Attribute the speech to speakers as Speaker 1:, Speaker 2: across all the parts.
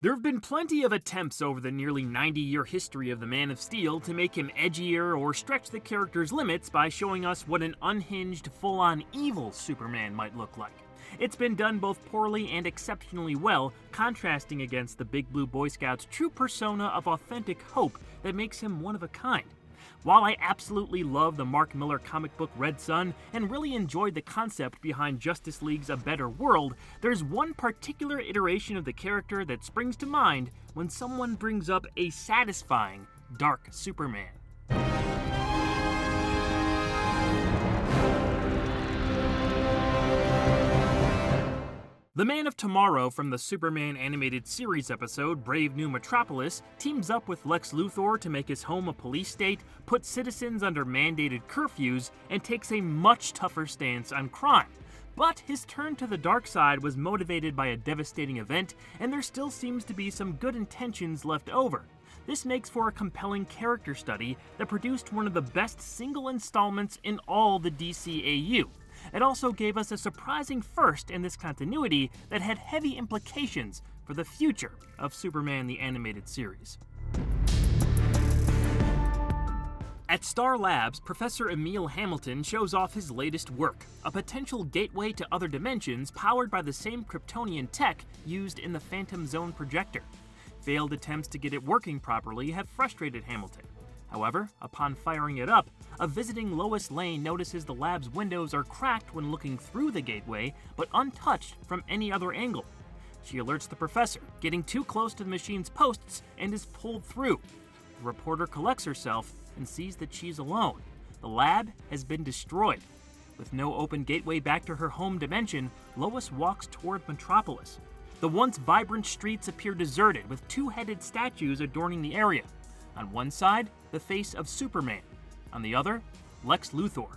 Speaker 1: There have been plenty of attempts over the nearly 90-year history of the Man of Steel to make him edgier or stretch the character's limits by showing us what an unhinged, full-on evil Superman might look like. It's been done both poorly and exceptionally well, contrasting against the Big Blue Boy Scout's true persona of authentic hope that makes him one of a kind. While I absolutely love the Mark Millar comic book Red Son and really enjoyed the concept behind Justice League's A Better World, there's one particular iteration of the character that springs to mind when someone brings up a satisfying, dark Superman. The Man of Tomorrow from the Superman animated series episode Brave New Metropolis teams up with Lex Luthor to make his home a police state, puts citizens under mandated curfews, and takes a much tougher stance on crime. But his turn to the dark side was motivated by a devastating event, and there still seems to be some good intentions left over. This makes for a compelling character study that produced one of the best single installments in all the DCAU. It also gave us a surprising first in this continuity that had heavy implications for the future of Superman the Animated Series. At Star Labs, Professor Emil Hamilton shows off his latest work, a potential gateway to other dimensions powered by the same Kryptonian tech used in the Phantom Zone projector. Failed attempts to get it working properly have frustrated Hamilton. However, upon firing it up, a visiting Lois Lane notices the lab's windows are cracked when looking through the gateway, but untouched from any other angle. She alerts the professor, getting too close to the machine's posts, and is pulled through. The reporter collects herself and sees that she's alone. The lab has been destroyed. With no open gateway back to her home dimension, Lois walks toward Metropolis. The once vibrant streets appear deserted, with two-headed statues adorning the area. On one side, the face of Superman. On the other, Lex Luthor.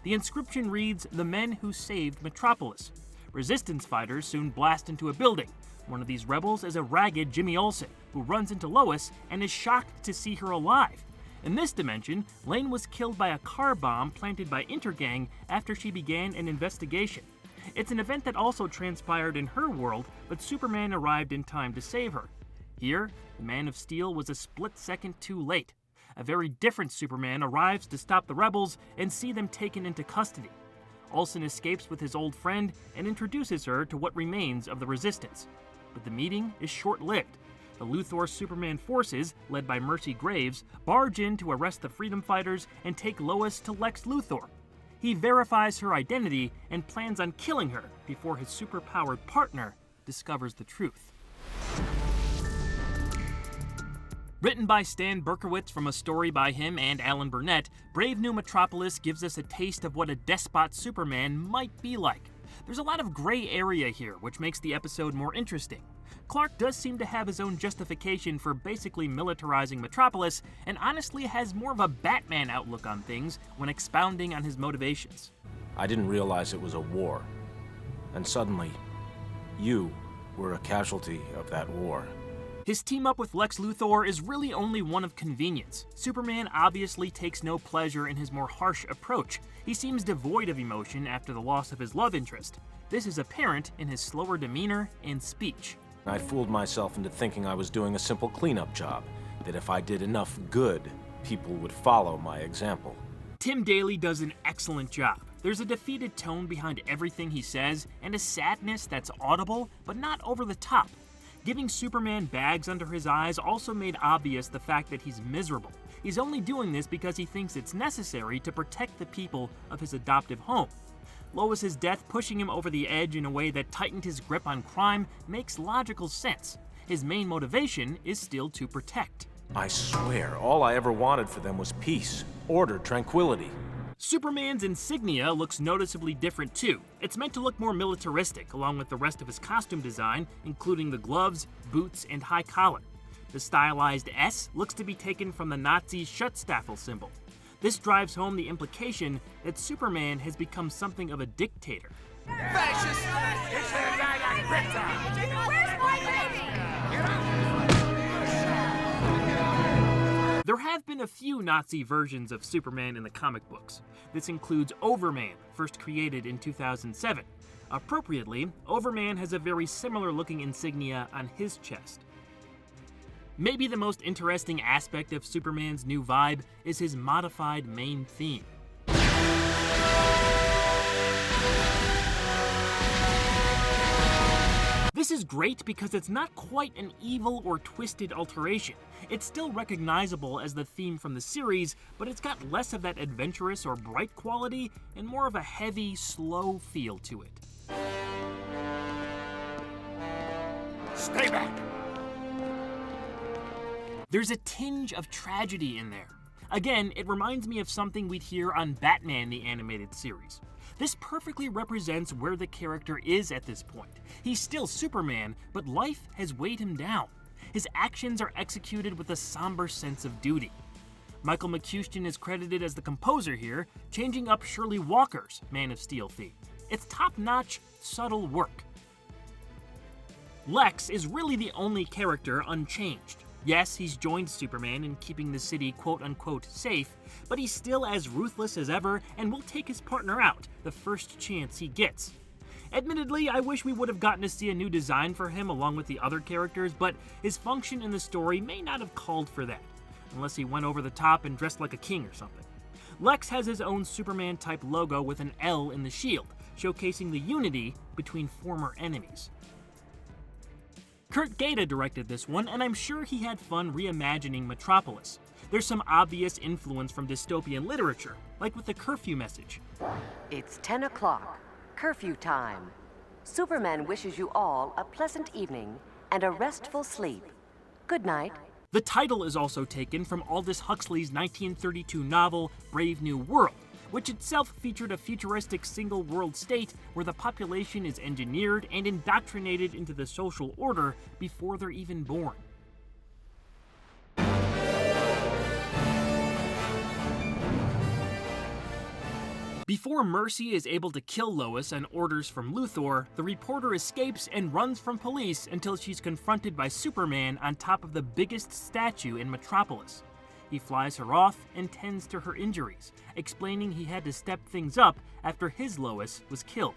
Speaker 1: The inscription reads, "The men who saved Metropolis." Resistance fighters soon blast into a building. One of these rebels is a ragged Jimmy Olsen, who runs into Lois and is shocked to see her alive. In this dimension, Lane was killed by a car bomb planted by Intergang after she began an investigation. It's an event that also transpired in her world, but Superman arrived in time to save her. Here, the Man of Steel was a split second too late. A very different Superman arrives to stop the rebels and see them taken into custody. Olsen escapes with his old friend and introduces her to what remains of the Resistance. But the meeting is short-lived. The Luthor-Superman forces, led by Mercy Graves, barge in to arrest the freedom fighters and take Lois to Lex Luthor. He verifies her identity and plans on killing her before his superpowered partner discovers the truth. Written by Stan Berkowitz from a story by him and Alan Burnett, Brave New Metropolis gives us a taste of what a despot Superman might be like. There's a lot of gray area here, which makes the episode more interesting. Clark does seem to have his own justification for basically militarizing Metropolis, and honestly has more of a Batman outlook on things when expounding on his motivations.
Speaker 2: I didn't realize it was a war. And suddenly, you were a casualty of that war.
Speaker 1: His team-up with Lex Luthor is really only one of convenience. Superman obviously takes no pleasure in his more harsh approach. He seems devoid of emotion after the loss of his love interest. This is apparent in his slower demeanor and speech.
Speaker 2: I fooled myself into thinking I was doing a simple cleanup job, that if I did enough good, people would follow my example.
Speaker 1: Tim Daly does an excellent job. There's a defeated tone behind everything he says, and a sadness that's audible, but not over the top. Giving Superman bags under his eyes also made obvious the fact that he's miserable. He's only doing this because he thinks it's necessary to protect the people of his adoptive home. Lois's death pushing him over the edge in a way that tightened his grip on crime makes logical sense. His main motivation is still to protect.
Speaker 2: I swear, all I ever wanted for them was peace, order, tranquility.
Speaker 1: Superman's insignia looks noticeably different too. It's meant to look more militaristic, along with the rest of his costume design, including the gloves, boots, and high collar. The stylized S looks to be taken from the Nazi Schutzstaffel symbol. This drives home the implication that Superman has become something of a dictator.
Speaker 3: Fascist! It's their guy on Krypton! Where's my baby?
Speaker 1: There have been a few Nazi versions of Superman in the comic books. This includes Overman, first created in 2007. Appropriately, Overman has a very similar looking insignia on his chest. Maybe the most interesting aspect of Superman's new vibe is his modified main theme. This is great because it's not quite an evil or twisted alteration. It's still recognizable as the theme from the series, but it's got less of that adventurous or bright quality and more of a heavy, slow feel to it.
Speaker 3: Stay back!
Speaker 1: There's a tinge of tragedy in there. Again, it reminds me of something we'd hear on Batman the Animated Series. This perfectly represents where the character is at this point. He's still Superman, but life has weighed him down. His actions are executed with a somber sense of duty. Michael McCuistion is credited as the composer here, changing up Shirley Walker's Man of Steel theme. It's top-notch, subtle work. Lex is really the only character unchanged. Yes, he's joined Superman in keeping the city quote-unquote safe, but he's still as ruthless as ever and will take his partner out the first chance he gets. Admittedly, I wish we would have gotten to see a new design for him along with the other characters, but his function in the story may not have called for that, unless he went over the top and dressed like a king or something. Lex has his own Superman-type logo with an L in the shield, showcasing the unity between former enemies. Kurt Gaeta directed this one, and I'm sure he had fun reimagining Metropolis. There's some obvious influence from dystopian literature, like with the curfew message.
Speaker 4: It's 10 o'clock. Curfew time. Superman wishes you all a pleasant evening and a restful sleep. Good night.
Speaker 1: The title is also taken from Aldous Huxley's 1932 novel Brave New World, which itself featured a futuristic single-world state where the population is engineered and indoctrinated into the social order before they're even born. Before Mercy is able to kill Lois on orders from Luthor, the reporter escapes and runs from police until she's confronted by Superman on top of the biggest statue in Metropolis. He flies her off and tends to her injuries, explaining he had to step things up after his Lois was killed.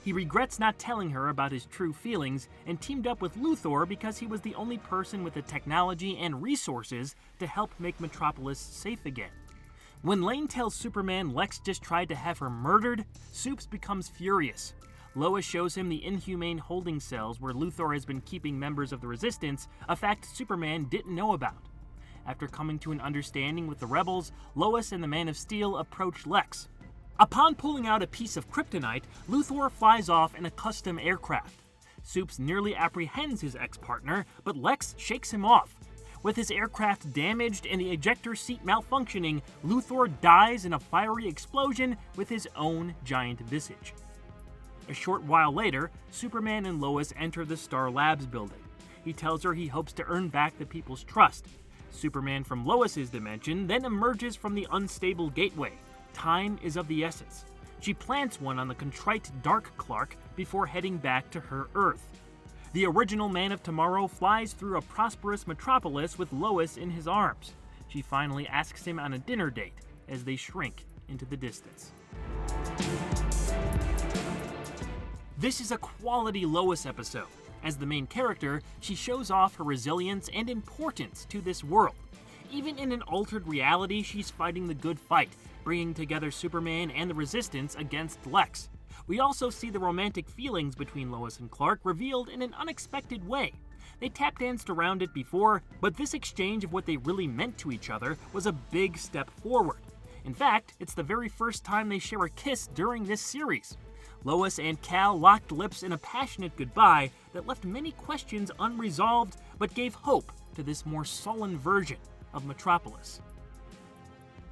Speaker 1: He regrets not telling her about his true feelings and teamed up with Luthor because he was the only person with the technology and resources to help make Metropolis safe again. When Lane tells Superman Lex just tried to have her murdered, Supes becomes furious. Lois shows him the inhumane holding cells where Luthor has been keeping members of the Resistance, a fact Superman didn't know about. After coming to an understanding with the rebels, Lois and the Man of Steel approach Lex. Upon pulling out a piece of kryptonite, Luthor flies off in a custom aircraft. Supes nearly apprehends his ex-partner, but Lex shakes him off. With his aircraft damaged and the ejector seat malfunctioning, Luthor dies in a fiery explosion with his own giant visage. A short while later, Superman and Lois enter the Star Labs building. He tells her he hopes to earn back the people's trust. Superman from Lois's dimension then emerges from the unstable gateway. Time is of the essence. She plants one on the contrite Dark Clark before heading back to her Earth. The original Man of Tomorrow flies through a prosperous metropolis with Lois in his arms. She finally asks him on a dinner date as they shrink into the distance. This is a quality Lois episode. As the main character, she shows off her resilience and importance to this world. Even in an altered reality, she's fighting the good fight, bringing together Superman and the Resistance against Lex. We also see the romantic feelings between Lois and Clark revealed in an unexpected way. They tap danced around it before, but this exchange of what they really meant to each other was a big step forward. In fact, it's the very first time they share a kiss during this series. Lois and Cal locked lips in a passionate goodbye that left many questions unresolved, but gave hope to this more sullen version of Metropolis.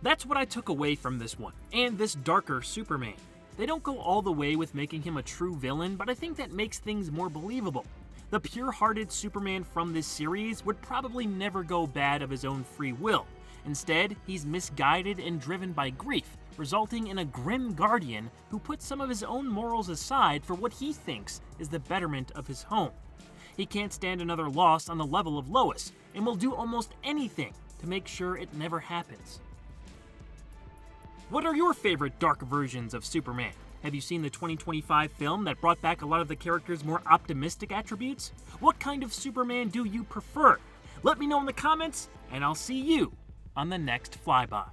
Speaker 1: That's what I took away from this one, and this darker Superman. They don't go all the way with making him a true villain, but I think that makes things more believable. The pure-hearted Superman from this series would probably never go bad of his own free will. Instead, he's misguided and driven by grief, resulting in a grim guardian who puts some of his own morals aside for what he thinks is the betterment of his home. He can't stand another loss on the level of Lois, and will do almost anything to make sure it never happens. What are your favorite dark versions of Superman? Have you seen the 2025 film that brought back a lot of the character's more optimistic attributes? What kind of Superman do you prefer? Let me know in the comments, and I'll see you on the next Flyby.